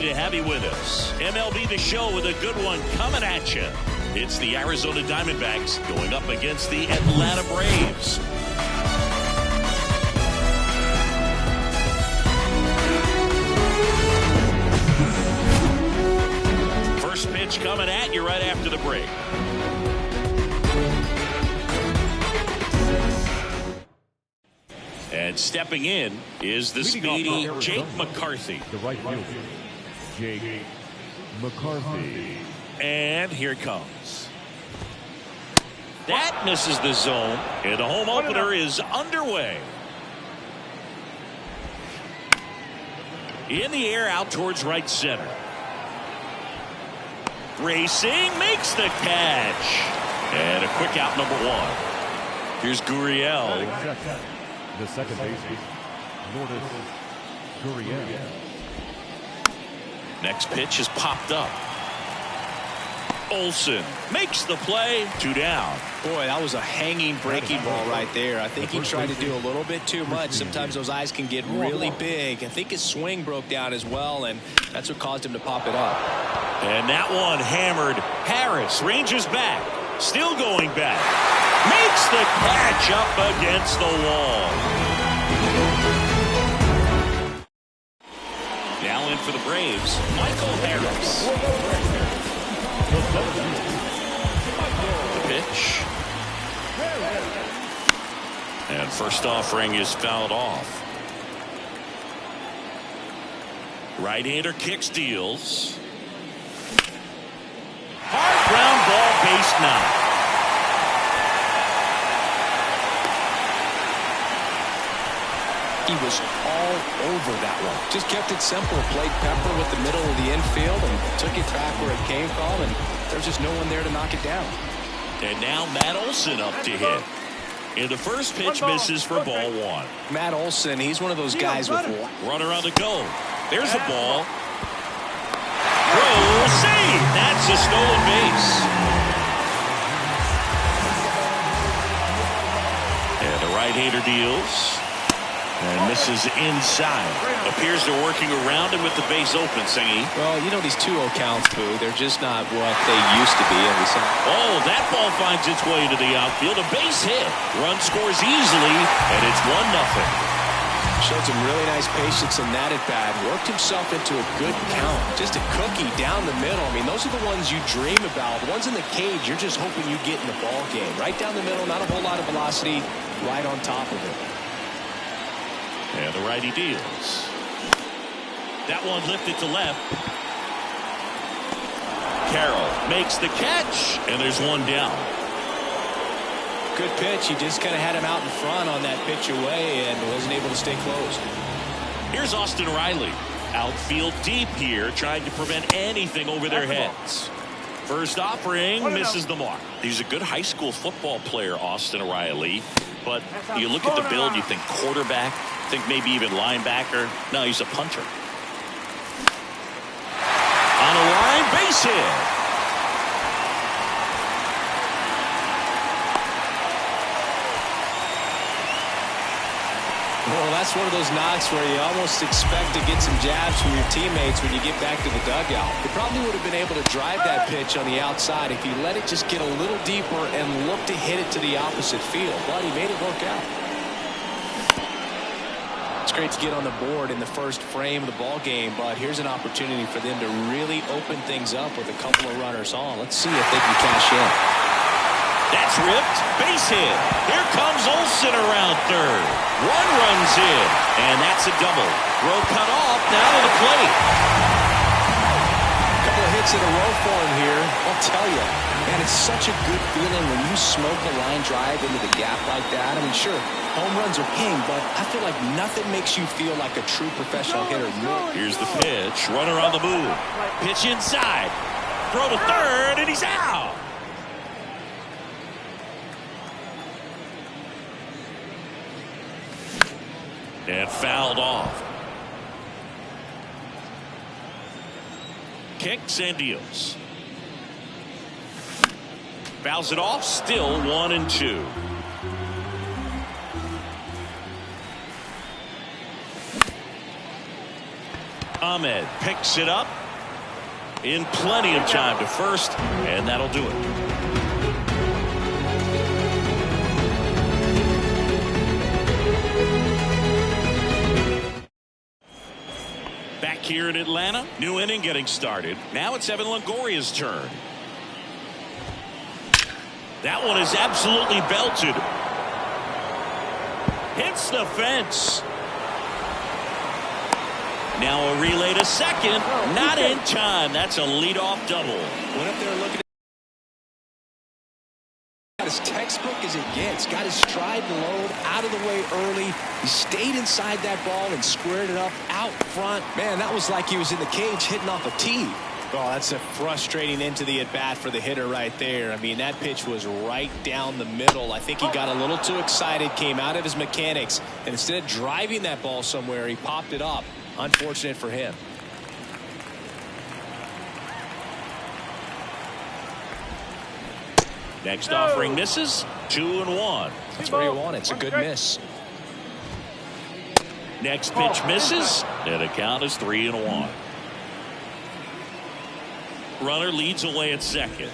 to have you with us. MLB The Show with a good one coming at you. It's the Arizona Diamondbacks going up against the Atlanta Braves. First pitch coming at you right after the break. And stepping in is the speedy Jake McCarthy. The right fielder, Jake McCarthy. And here it comes. That misses the zone, and the home opener is underway. In the air, out towards right center. Racing, makes the catch. And a quick out, number one. Here's Gurriel. The second baseman, Lourdes Gurriel. Next pitch is popped up. Olsen makes the play. 2 down. Boy, that was a hanging breaking ball right there. I think he tried to do a little bit too much. Sometimes those eyes can get really big. I think his swing broke down as well, and that's what caused him to pop it up. And that one hammered. Harris ranges back. Still going back. Makes the catch up against the wall. Now in for the Braves, Michael Harris. The pitch. And first offering is fouled off. Right-hander kicks, deals. Hard ground ball, base knock. He was all over that one. Just kept it simple. Played pepper with the middle of the infield and took it back where it came from, and there's just no one there to knock it down. And now Matt Olson up to hit. And the first pitch misses for ball one. Matt Olson, he's one of those guys with runner on the go. There's the ball. Throw, save. That's a stolen base. And the right-hander deals. And misses inside. Appears they're working around him with the base open, Singy. Well, you know these 2-0 counts, Boo. They're just not what they used to be. Oh, that ball finds its way to the outfield. A base hit. Run scores easily, and it's 1-0. Showed some really nice patience in that at bat. Worked himself into a good count. Just a cookie down the middle. I mean, those are the ones you dream about. The ones in the cage, you're just hoping you get in the ball game. Right down the middle, not a whole lot of velocity. Right on top of it. And the righty deals. That one lifted to left. Carroll makes the catch, and there's one down. Good pitch. He just kind of had him out in front on that pitch away and wasn't able to stay close. Here's Austin Riley. Outfield deep here, trying to prevent anything over their heads. First offering misses the mark. He's a good high school football player, Austin Riley. But you look at the build, you think quarterback, think maybe even linebacker. No, he's a punter. On a line, base hit. Well, that's one of those knocks where you almost expect to get some jabs from your teammates when you get back to the dugout. He probably would have been able to drive that pitch on the outside if he let it just get a little deeper and look to hit it to the opposite field. But he made it work out. It's great to get on the board in the first frame of the ball game, but here's an opportunity for them to really open things up with a couple of runners on. Let's see if they can cash in. That's ripped. Base hit. Here comes Olsen around third. One runs in, and that's a double. Row cut off, now to the plate. A couple of hits in a row for him here. I'll tell you, man, it's such a good feeling when you smoke a line drive into the gap like that. I mean, sure, home runs are king, but I feel like nothing makes you feel like a true professional hitter more. Here's the pitch. Runner on the move. Pitch inside. Throw to third, and he's out. And fouled off. Kicks and deals. Fouls it off. Still 1-2. Ahmed picks it up in plenty of time to first, and that'll do it. Back here in Atlanta, new inning getting started. Now it's Evan Longoria's turn. That one is absolutely belted. Hits the fence. Now a relay to second. Not in time. That's a leadoff double. Went up there looking at as textbook as it gets. Got his stride load out of the way early. He stayed inside that ball and squared it up out front. Man, that was like he was in the cage hitting off a tee. Oh, that's a frustrating into the at-bat for the hitter right there. I mean, that pitch was right down the middle. I think he got a little too excited, came out of his mechanics, and instead of driving that ball somewhere, he popped it up. Unfortunate for him. Next offering misses. 2-1. That's where you want it. It's a good miss. Next pitch misses, and the count is 3-1. Runner leads away at second.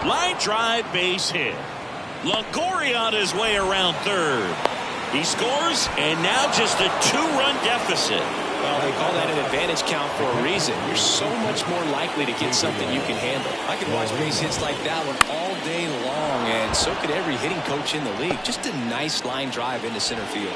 Line drive, base hit. Longoria on his way around third. He scores, and now just a 2-run deficit. Well, they call that an advantage count for a reason. You're so much more likely to get something you can handle. I can watch base hits like that one all day long, and so could every hitting coach in the league. Just a nice line drive into center field.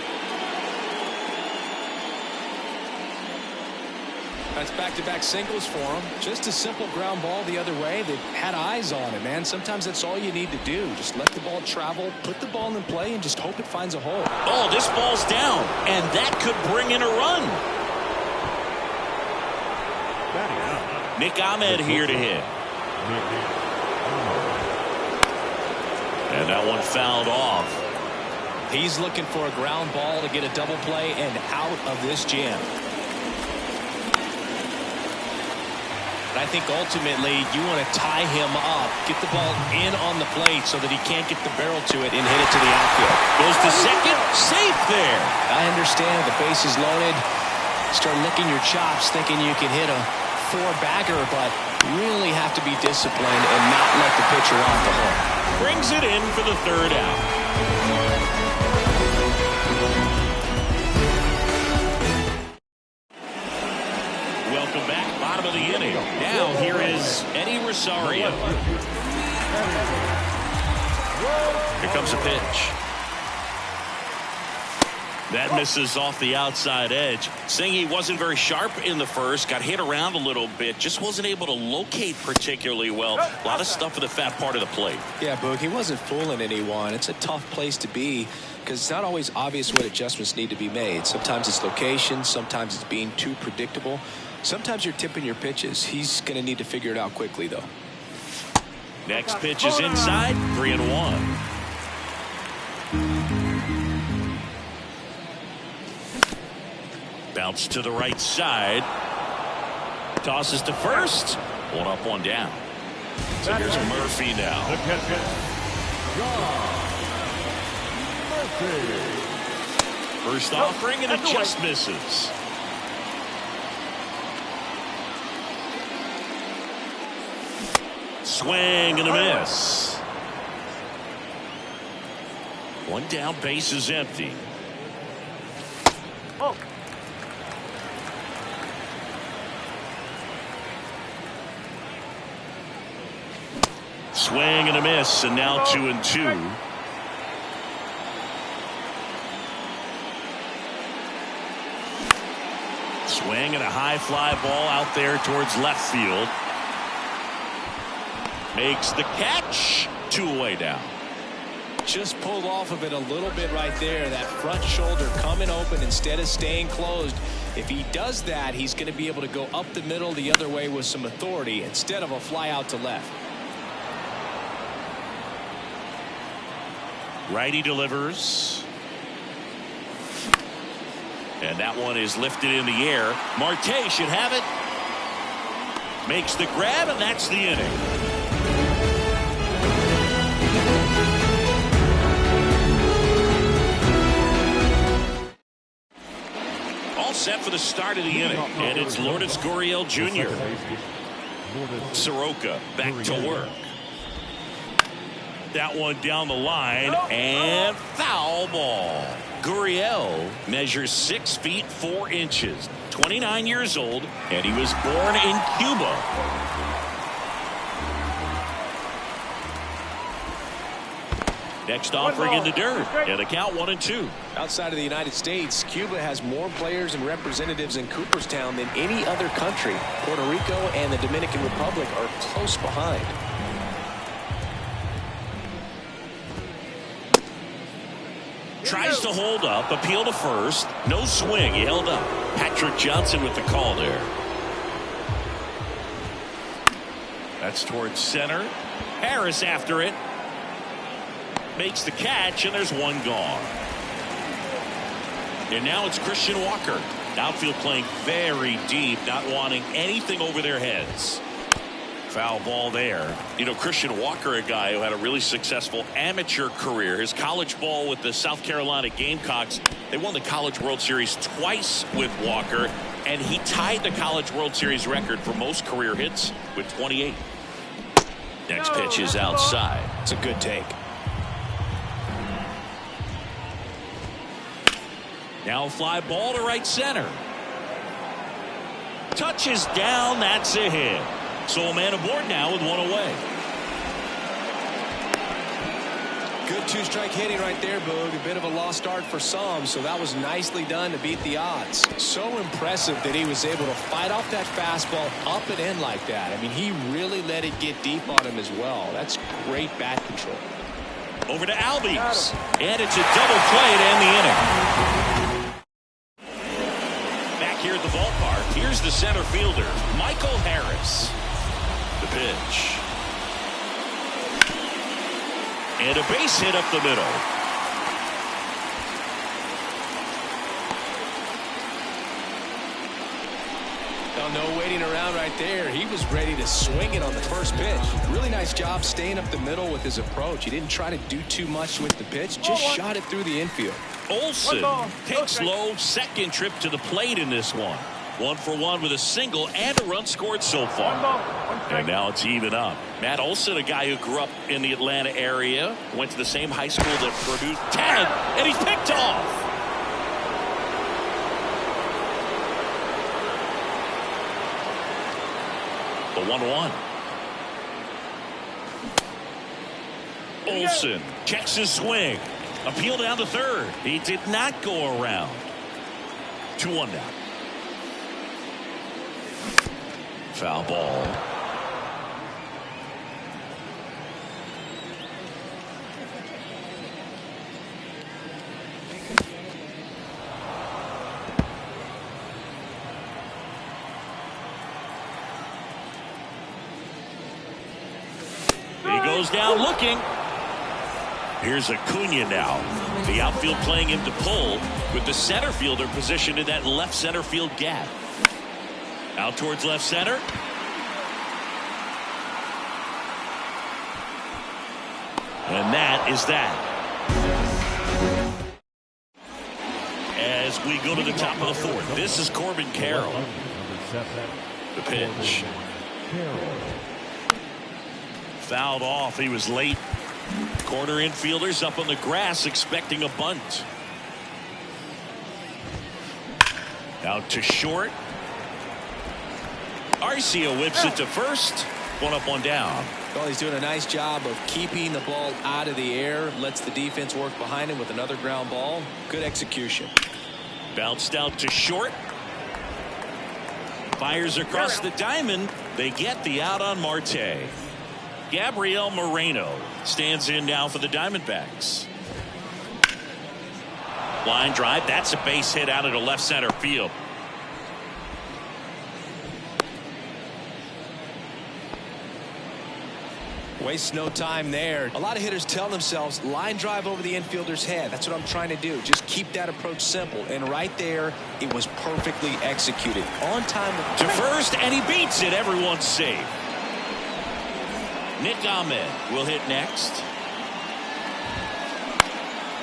That's back-to-back singles for him. Just a simple ground ball the other way. They had eyes on it, man. Sometimes that's all you need to do. Just let the ball travel, put the ball in play, and just hope it finds a hole. Oh, this ball's down, and that could bring in a run. Nick Ahmed here to hit. And that one fouled off. He's looking for a ground ball to get a double play and out of this jam. I think ultimately you want to tie him up, get the ball in on the plate so that he can't get the barrel to it and hit it to the outfield. Goes to second, safe there. I understand the base is loaded. Start licking your chops thinking you can hit a four-bagger, but really have to be disciplined and not let the pitcher off the hook. Brings it in for the third out. Welcome back, bottom of the inning. Now here is Eddie Rosario. Here comes a pitch. That misses off the outside edge. Saying he wasn't very sharp in the first, got hit around a little bit, just wasn't able to locate particularly well. A lot of stuff for the fat part of the plate. Yeah, Boog, he wasn't fooling anyone. It's a tough place to be because it's not always obvious what adjustments need to be made. Sometimes it's location, sometimes it's being too predictable. Sometimes you're tipping your pitches. He's going to need to figure it out quickly, though. Next pitch is inside, 3-1. Bounce to the right side. Tosses to first. One up, one down. So here's Murphy now. First offering, and it just misses. Swing and a miss. One down, base is empty. Oh. Swing and a miss, and now 2-2. Swing and a high fly ball out there towards left field. Makes the catch. 2 away down. Just pulled off of it a little bit right there. That front shoulder coming open instead of staying closed. If he does that, he's going to be able to go up the middle the other way with some authority instead of a fly out to left. Righty delivers. And that one is lifted in the air. Marte should have it. Makes the grab, and that's the inning. set for the start of the inning. And it's Lourdes Gurriel Jr. Soroka back to work. That one down the line, and foul ball. Gurriel measures 6 feet 4 inches, 29 years old, and he was born in Cuba. Next offering in the dirt, and a count 1-2. Outside of the United States, Cuba has more players and representatives in Cooperstown than any other country. Puerto Rico and the Dominican Republic are close behind. Tries to hold up, appeal to first. No swing, he held up. Patrick Johnson with the call there. That's towards center. Harris after it. Makes the catch, and there's one gone. And now it's Christian Walker. Outfield playing very deep, not wanting anything over their heads. Foul ball there. You know, Christian Walker, a guy who had a really successful amateur career. His college ball with the South Carolina Gamecocks. They won the College World Series twice with Walker, and he tied the College World Series record for most career hits with 28. Next pitch is outside. It's a good take. Now fly ball to right center. Touches down, that's a hit. So a man aboard now with one away. Good two-strike hitting right there, Boog. A bit of a lost start for some, so that was nicely done to beat the odds. So impressive that he was able to fight off that fastball up and in like that. I mean, he really let it get deep on him as well. That's great bat control. Over to Albies, and it's a double play to end the inning. Back here at the ballpark, here's the center fielder, Michael Harris. The pitch. And a base hit up the middle. Oh, no waiting around right there. He was ready to swing it on the first pitch. Really nice job staying up the middle with his approach. He didn't try to do too much with the pitch, just shot it through the infield. Olsen takes low, second trip to the plate in this one. 1 for 1 with a single and a run scored so far. And now it's even up. Matt Olsen, a guy who grew up in the Atlanta area, went to the same high school that produced Tag, and he's picked off. The 1-1. Olsen checks his swing. Appeal down to third. He did not go around. 2-1 now. Foul ball. He goes down looking. Here's Acuna now. The outfield playing him to pull with the center fielder positioned in that left center field gap. Out towards left center. And that is that. As we go to the top of the fourth, this is Corbin Carroll. The pitch. Fouled off. He was late. Corner infielders up on the grass expecting a bunt. Out to short. Arcia whips it to first. 1 up, 1 down. Well, he's doing a nice job of keeping the ball out of the air. Lets the defense work behind him with another ground ball. Good execution. Bounced out to short. Fires across the diamond. They get the out on Marte. Gabriel Moreno stands in now for the Diamondbacks. Line drive. That's a base hit out into left center field. Waste no time there. A lot of hitters tell themselves line drive over the infielder's head. That's what I'm trying to do. Just keep that approach simple. And right there, it was perfectly executed. On time to first, and he beats it. Everyone's safe. Nick Ahmed will hit next.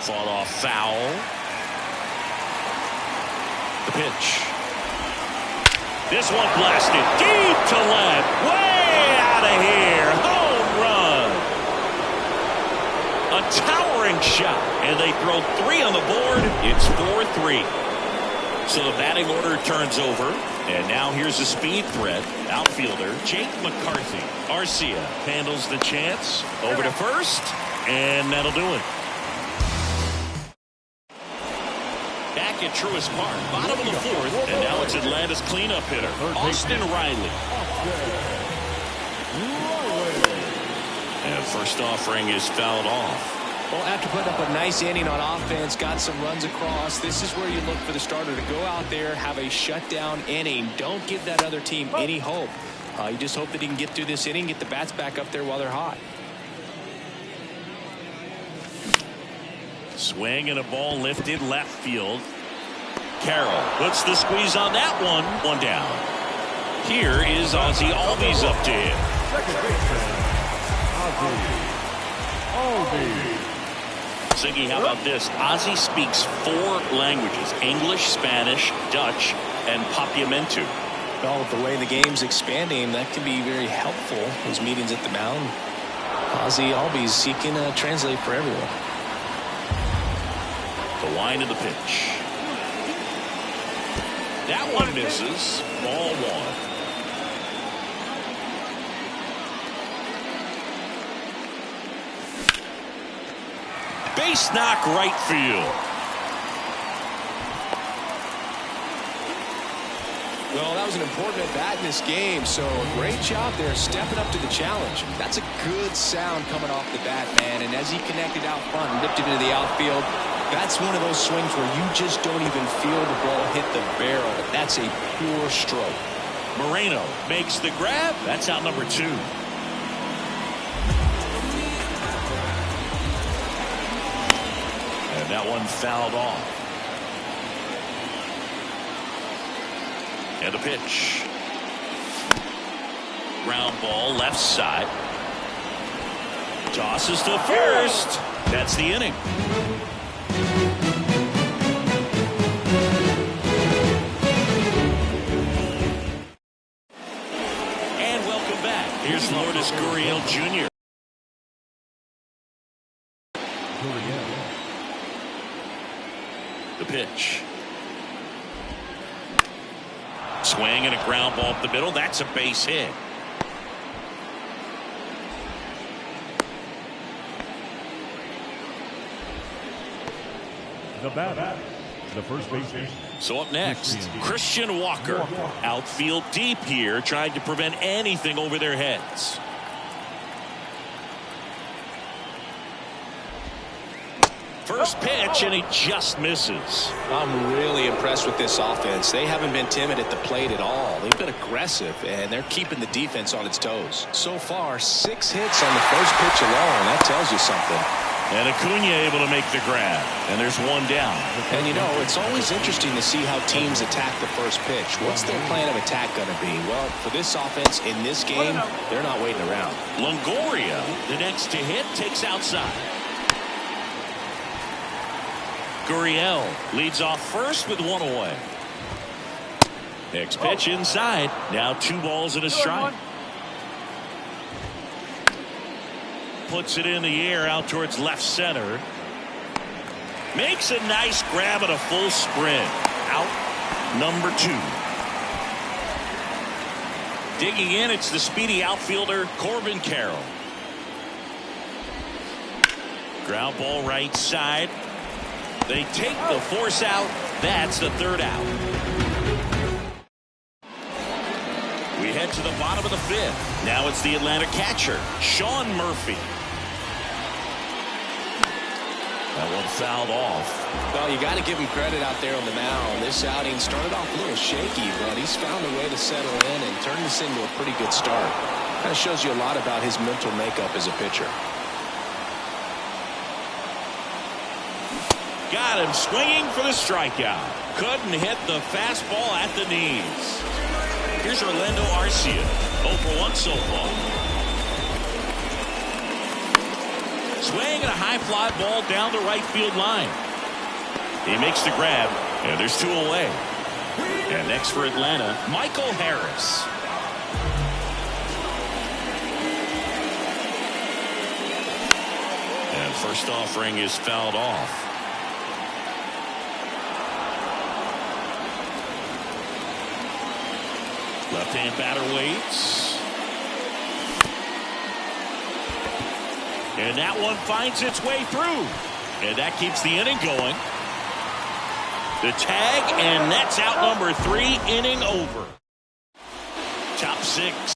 Fought off foul. The pitch. This one blasted deep to left. Way out of here. Home run. A towering shot. And they throw 3 on the board. It's 4-3. So the batting order turns over. And now here's a speed threat. Outfielder Jake McCarthy. Arcia handles the chance. Over to first. And that'll do it. Back at Truist Park, bottom of the 4th, and now it's Atlanta's cleanup hitter, Austin Riley. And first offering is fouled off. Well, after putting up a nice inning on offense, got some runs across, this is where you look for the starter to go out there, have a shutdown inning. Don't give that other team any hope. You just hope that he can get through this inning, get the bats back up there while they're hot. Swing and a ball lifted left field. Carroll puts the squeeze on that one. One down. Here is Ozzie Albies up to him. Ziggy, how about this? Ozzie speaks 4 languages: English, Spanish, Dutch, and Papiamentu. Well, with the way the game's expanding, that can be very helpful. Those meetings at the mound. Ozzie Albies, he can translate for everyone. The line of the pitch. That one misses. Ball 1. Base knock right field. Well, that was an important at-bat in this game, so a great job there stepping up to the challenge. That's a good sound coming off the bat, man, and as he connected out front and lifted into the outfield, that's one of those swings where you just don't even feel the ball hit the barrel. That's a pure stroke. Moreno makes the grab. That's out number 2. And that one fouled off. And the pitch. Ground ball left side. Tosses to first. That's the inning. And welcome back. Here's Lourdes Gurriel Jr. The pitch. Swing and a ground ball up the middle. That's a base hit. The batter, the first baseman. So up next, Christian Walker. Outfield deep here, trying to prevent anything over their heads. First pitch, and he just misses. I'm really impressed with this offense. They haven't been timid at the plate at all. They've been aggressive, and they're keeping the defense on its toes. So far, 6 hits on the first pitch alone. That tells you something. And Acuna able to make the grab. And there's one down. And, you know, it's always interesting to see how teams attack the first pitch. What's their plan of attack going to be? Well, for this offense in this game, they're not waiting around. Longoria, the next to hit, takes outside. Gurriel leads off first with 1 away. Next pitch inside. Now 2 balls and a strike. Puts it in the air out towards left center. Makes a nice grab at a full sprint. Out number 2. Digging in, it's the speedy outfielder Corbin Carroll. Ground ball right side. They take the force out. That's the 3rd out. We head to the bottom of the 5th. Now it's the Atlanta catcher, Sean Murphy. That one fouled off. Well, you got to give him credit out there on the mound. This outing started off a little shaky, but he's found a way to settle in and turn this into a pretty good start. Kind of shows you a lot about his mental makeup as a pitcher. Got him swinging for the strikeout. Couldn't hit the fastball at the knees. Here's Orlando Arcia. 0 for 1 so far. Swing and a high fly ball down the right field line. He makes the grab, and there's 2 away. And next for Atlanta, Michael Harris. And first offering is fouled off. Left-hand batter waits. And that one finds its way through. And that keeps the inning going. The tag, and that's out number 3, inning over. Top 6.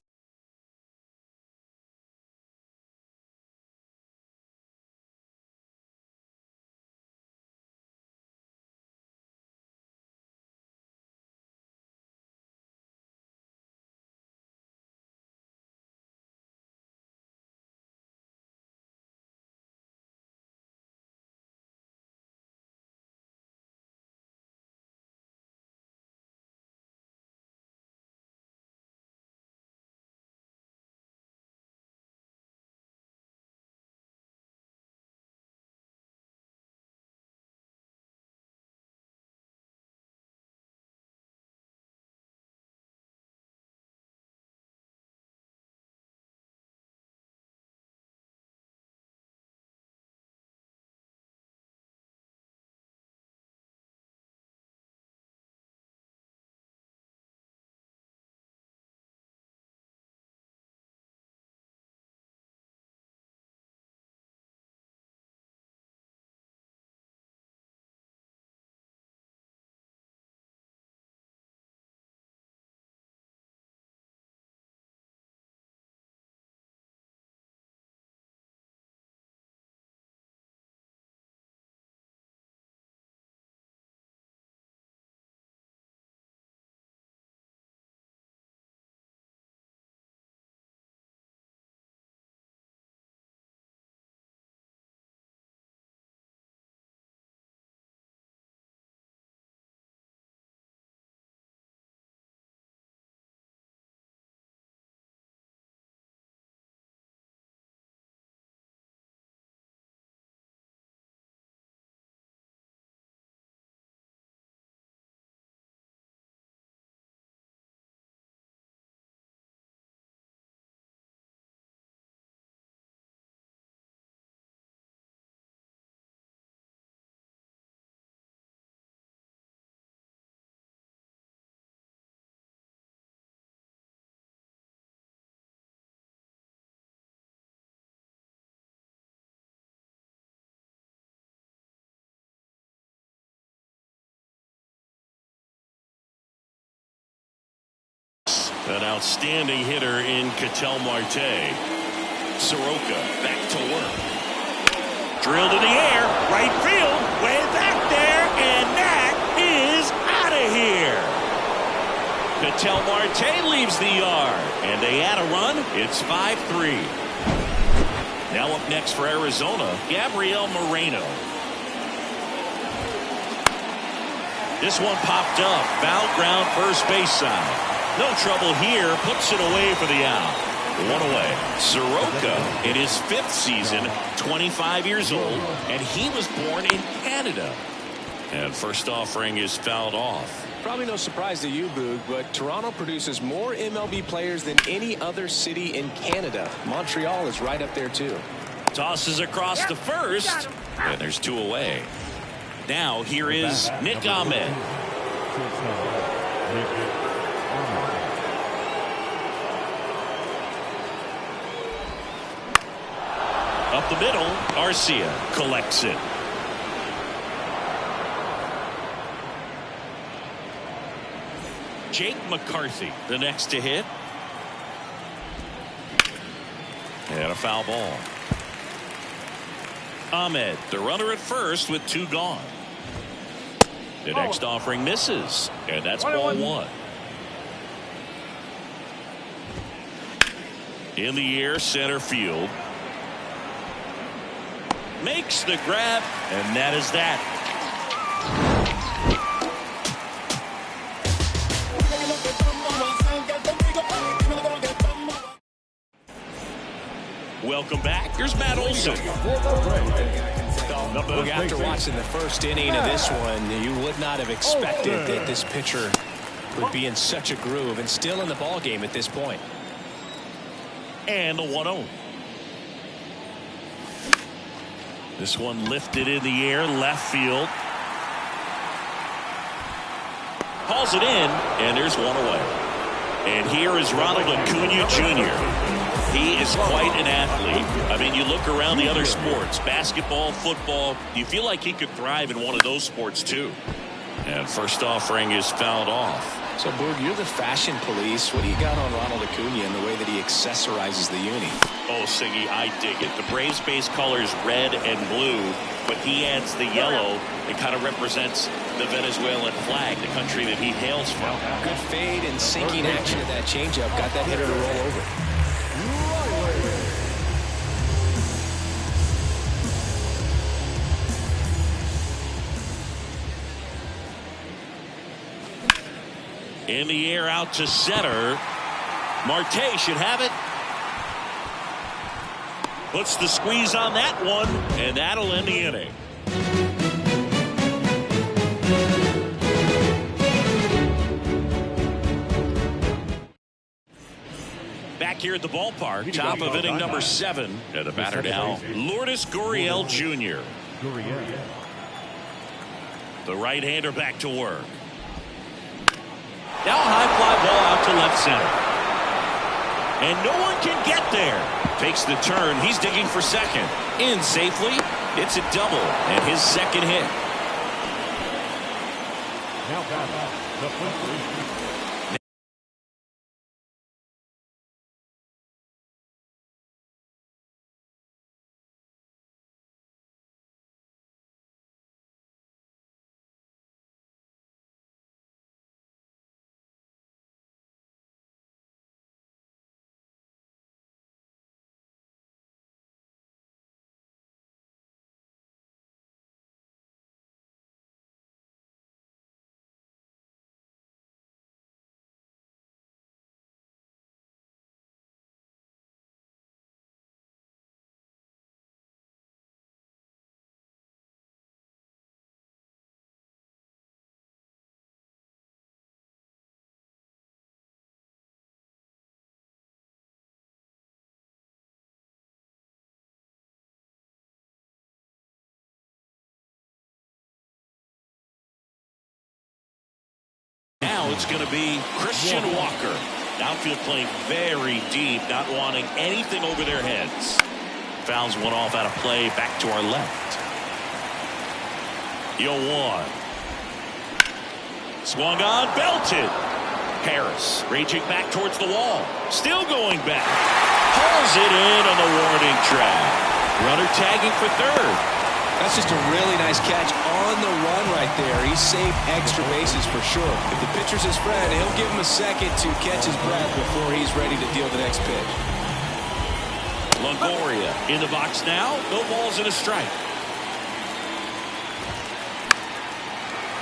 An outstanding hitter in Ketel Marte. Soroka back to work. Drilled in the air, right field, way back there, and that is out of here. Ketel Marte leaves the yard, and they add a run. It's 5-3. Now up next for Arizona, Gabriel Moreno. This one popped up, foul ground first base side. No trouble here, puts it away for the out. One away. Soroka in his 5th season, 25 years old, and he was born in Canada. And first offering is fouled off. Probably no surprise to you, Boog, but Toronto produces more MLB players than any other city in Canada. Montreal is right up there, too. Tosses across to first, and there's 2 away. Now here is Nick Ahmed. Up the middle, Garcia collects it. Jake McCarthy, the next to hit. And a foul ball. Ahmed, the runner at first with 2 gone. The next offering misses, and that's ball 1. In the air, center field. Makes the grab, and that is that. Welcome back. Here's Matt Olson. After watching the first inning of this one, you would not have expected that this pitcher would be in such a groove and still in the ball game at this point. And the 1-0. This one lifted in the air, left field. Calls it in, and there's one away. And here is Ronald Acuna Jr. He is quite an athlete. I mean, you look around the other sports, basketball, football, you feel like he could thrive in one of those sports too. And first offering is fouled off. So, Boog, you're the fashion police. What do you got on Ronald Acuna and the way that he accessorizes the uni? Oh, Siggy, I dig it. The Braves base color is red and blue, but he adds the yellow. It kind of represents the Venezuelan flag, the country that he hails from. Good fade and sinking action of that changeup. Got that hitter to roll over. In the air out to center. Marte should have it. Puts the squeeze on that one, and that'll end the inning. Back here at the ballpark, top of inning number 7. And the batter now, Lourdes Gurriel Jr. The right-hander back to work. Now a high fly ball out to left center. And no one can get there. Takes the turn. He's digging for second. In safely. It's a double. And his second hit. Now back, the first. Now it's going to be Christian Walker. Outfield playing very deep, not wanting anything over their heads. Fouls one off out of play, back to our left. 0-1. Swung on, belted. Harris raging back towards the wall. Still going back. Hauls it in on the warning track. Runner tagging for third. That's just a really nice catch on the run right there. He saved extra bases for sure. If the pitcher's his friend, he'll give him a second to catch his breath before he's ready to deal the next pitch. Longoria in the box now. No balls and a strike.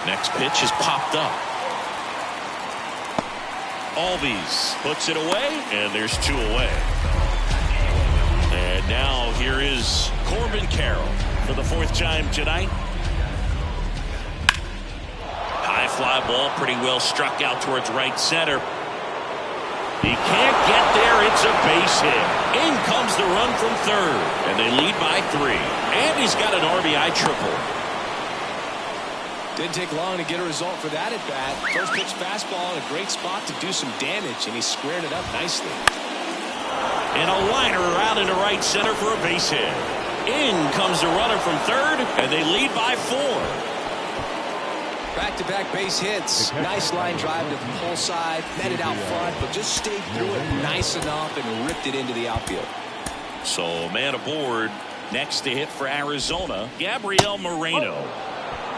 Next pitch is popped up. Albies puts it away, and there's 2 away. And now here is Corbin Carroll for the 4th time tonight. High fly ball, pretty well struck out towards right center. He can't get there. It's a base hit. In comes the run from third, and they lead by 3. And he's got an RBI triple. Didn't take long to get a result for that at bat. First pitch fastball in a great spot to do some damage, and he squared it up nicely. And a liner around into right center for a base hit. In comes the runner from third, and they lead by 4. Back-to-back base hits. Nice line drive to the pull side. Met it out front, but just stayed through it nice enough and ripped it into the outfield. So man aboard. Next to hit for Arizona, Gabriel Moreno.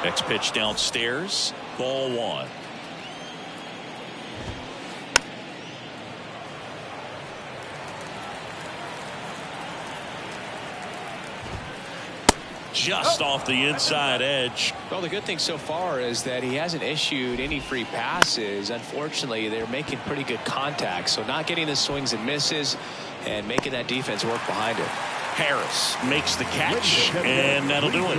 Next pitch downstairs. Ball 1. Just off the inside edge. Well, the good thing so far is that he hasn't issued any free passes. Unfortunately, they're making pretty good contact, so not getting the swings and misses and making that defense work behind it. Harris makes the catch, and that'll do it.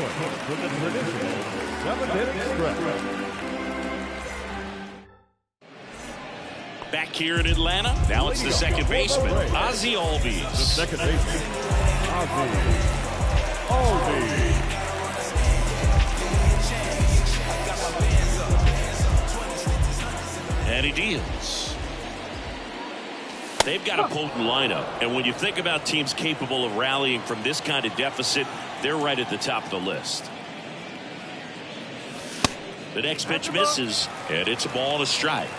Back here in Atlanta, now it's the second baseman, Ozzie Albies. The second baseman, Ozzie Albies. And he deals. They've got a potent lineup, and when you think about teams capable of rallying from this kind of deficit, they're right at the top of the list. The next pitch misses, and it's a ball and a strike.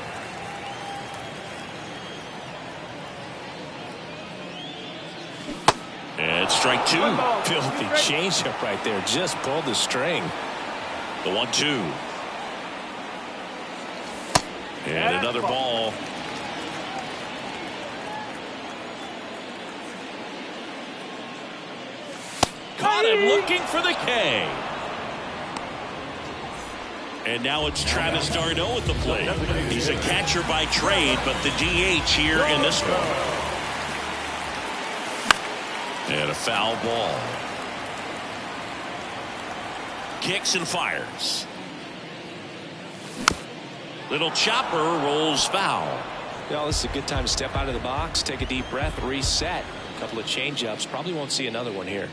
And strike two. Filthy changeup right there. Just pulled the string. The 1-2. And another ball. Caught him looking for the K. And now it's Travis d'Arnaud at the plate. He's a catcher by trade, but the DH here in this one. And a foul ball. Kicks and fires. Little chopper rolls foul. Well, this is a good time to step out of the box, take a deep breath, reset. A couple of changeups. Probably won't see another one here.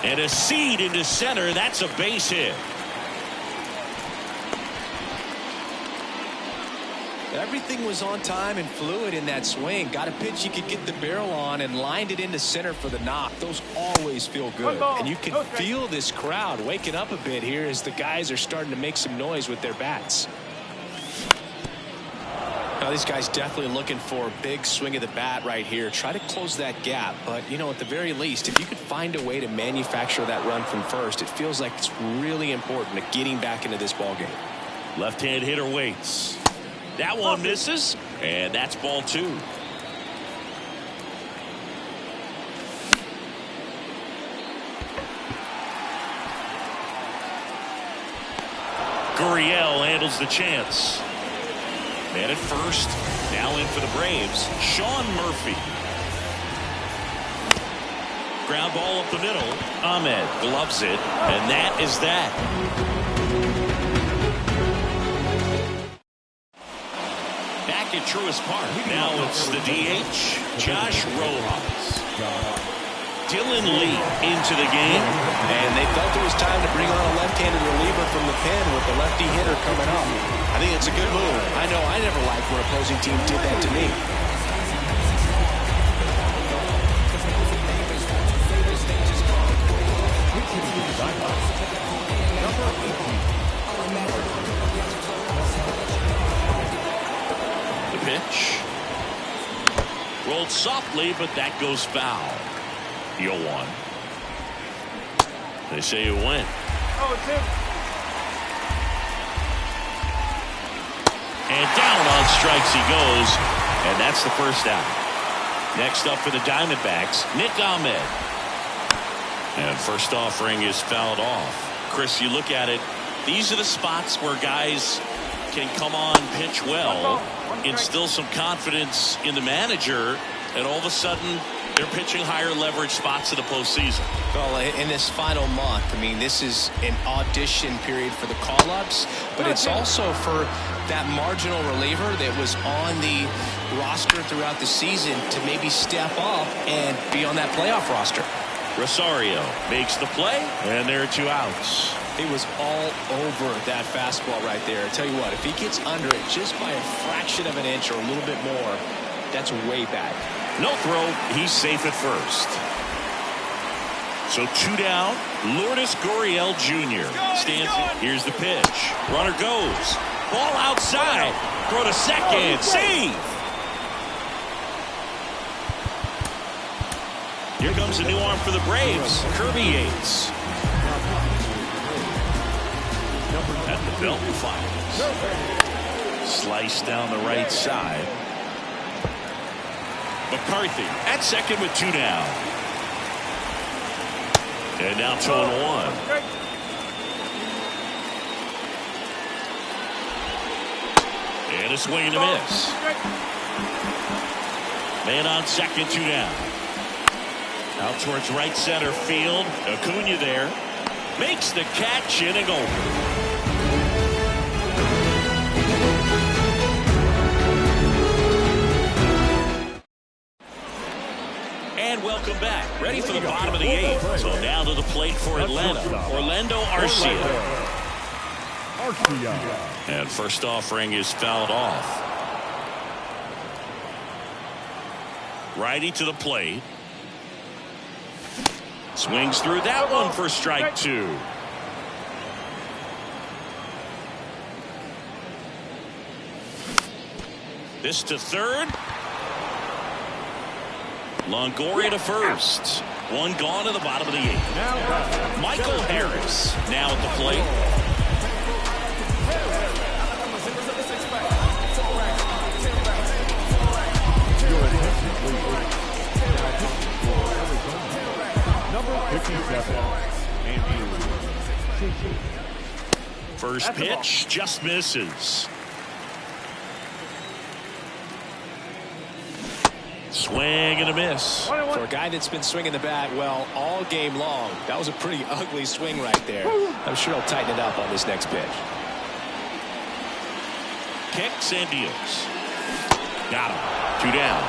And a seed into center. That's a base hit. Everything was on time and fluid in that swing. Got a pitch you could get the barrel on and lined it into center for the knock. Those always feel good. And you can feel this crowd waking up a bit here as the guys are starting to make some noise with their bats. Now these guys definitely looking for a big swing of the bat right here. Try to close that gap. But, you know, at the very least, if you could find a way to manufacture that run from first, it feels like it's really important to getting back into this ball game. Left-hand hitter waits. That one misses, and that's ball two. Gurriel handles the chance. Man at first, now in for the Braves, Sean Murphy. Ground ball up the middle. Ahmed gloves it, and that is that. Back at Truist Park. Now it's the DH, Josh Rojas. Dylan Lee into the game. And they felt it was time to bring on a left-handed reliever from the pen with the lefty hitter coming up. I think it's a good move. I know I never liked when opposing teams did that to me. Pitch. Rolled softly, but that goes foul. 0-1. They say it went. Oh, it's him. And down on strikes he goes. And that's the first out. Next up for the Diamondbacks, Nick Ahmed. And first offering is fouled off. Chris, you look at it, these are the spots where guys can come on, pitch well, instill some confidence in the manager, and all of a sudden they're pitching higher leverage spots in the postseason. Well, in this final month, I mean, this is an audition period for the call-ups, but it's also for that marginal reliever that was on the roster throughout the season to maybe step up and be on that playoff roster. Rosario makes the play, and there are two outs. He was all over that fastball right there. I tell you what, if he gets under it just by a fraction of an inch or a little bit more, that's way back. No throw. He's safe at first. So two down. Lourdes Gurriel Jr. stands in. Here's the pitch. Runner goes. Ball outside. Throw to second. Save. Here comes a new arm for the Braves. Kirby Yates. At the belt fires. Slice down the right side. McCarthy at second with two down. And now 2-1. And a swing and a miss. Man on second, two down. Out towards right center field. Acuna there. Makes the catch, inning over. back, ready for the bottom of the 8th. So now to the plate for Atlanta, Orlando Arcia. And first offering is fouled off. Righty to the plate. Swings through that one for strike 2. This to third. Longoria to first. One gone to the bottom of the 8th. Michael Harris now at the plate. First pitch just misses. Swing and a miss. For a guy that's been swinging the bat well all game long, that was a pretty ugly swing right there. I'm sure he'll tighten it up on this next pitch. Kicks and deals. Got him. 2 down.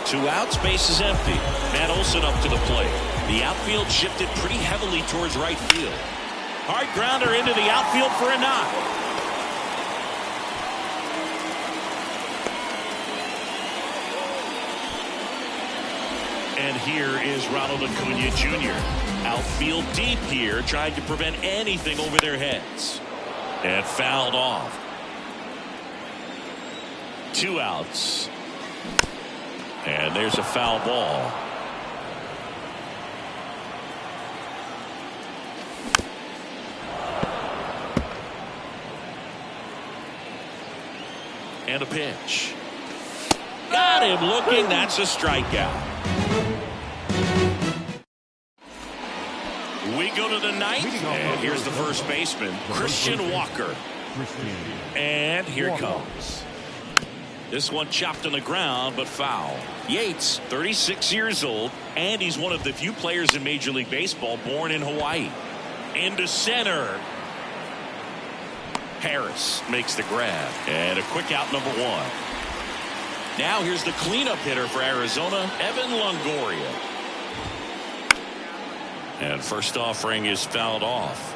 2 outs, base is empty. Matt Olson up to the plate. The outfield shifted pretty heavily towards right field. Hard grounder into the outfield for a knock. And here is Ronald Acuna Jr. Outfield deep here, trying to prevent anything over their heads. And fouled off. 2 outs. And there's a foul ball. And a pitch. Got him looking. That's a strikeout. We go to the 9th. And here's the first baseman, Christian Walker. And here it comes. This one chopped on the ground, but foul. Yates, 36 years old, and he's one of the few players in Major League Baseball born in Hawaii. Into center. Harris makes the grab. And a quick out, number 1. Now here's the cleanup hitter for Arizona, Evan Longoria. And first offering is fouled off.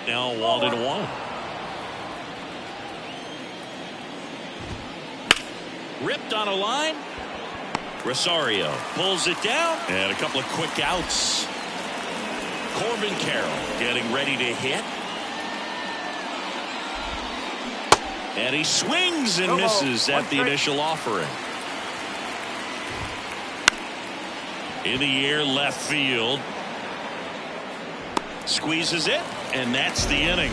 Now 1-1. Ripped on a line. Rosario pulls it down. And a couple of quick outs. Corbin Carroll getting ready to hit. And he swings and misses at the initial offering. In the air, left field. Squeezes it, and that's the inning.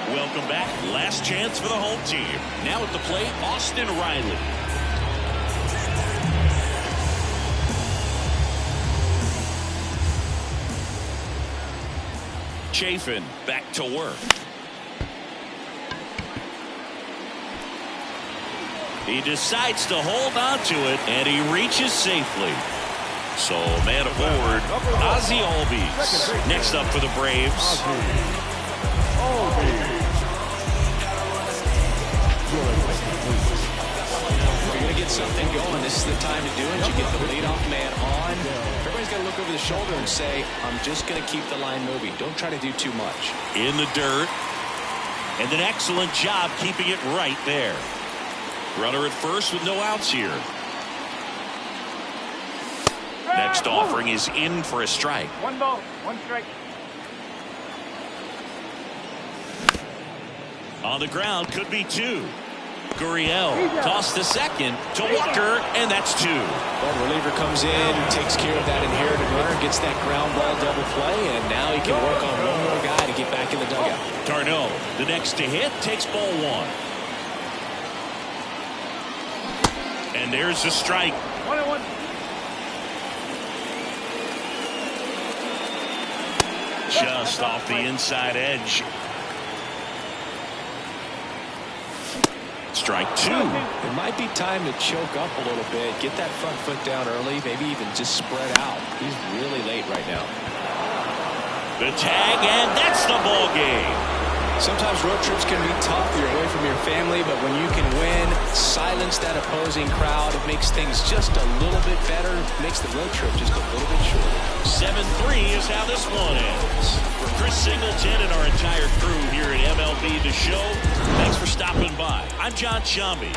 Welcome back. Last chance for the home team. Now at the plate, Austin Riley. Chafin back to work. He decides to hold on to it, and he reaches safely. So, man aboard, Ozzie Albies. Next up for the Braves. You're going to get something going. This is the time to do it. You get the leadoff man on. Everybody's got to look over the shoulder and say, I'm just going to keep the line moving. Don't try to do too much. In the dirt. And an excellent job keeping it right there. Runner at first with no outs here. Next offering is in for a strike. 1 ball, 1 strike. On the ground, could be 2. Gurriel tossed to second to Walker, and that's 2. Well, the reliever comes in, takes care of that inherited runner, gets that ground ball double play, and now he can work on one more guy to get back in the dugout. Tarnot, the next to hit, takes ball 1. And there's a strike. 1-1. Just off the inside edge. Strike 2. It might be time to choke up a little bit, get that front foot down early, maybe even just spread out. He's really late right now. The tag, and that's the ball game. Sometimes road trips can be tough. You're away from your family, but when you can win, silence that opposing crowd, it makes things just a little bit better. It makes the road trip just a little bit shorter. 7-3 is how this one ends. For Chris Singleton and our entire crew here at MLB The Show, thanks for stopping by. I'm John Shambi.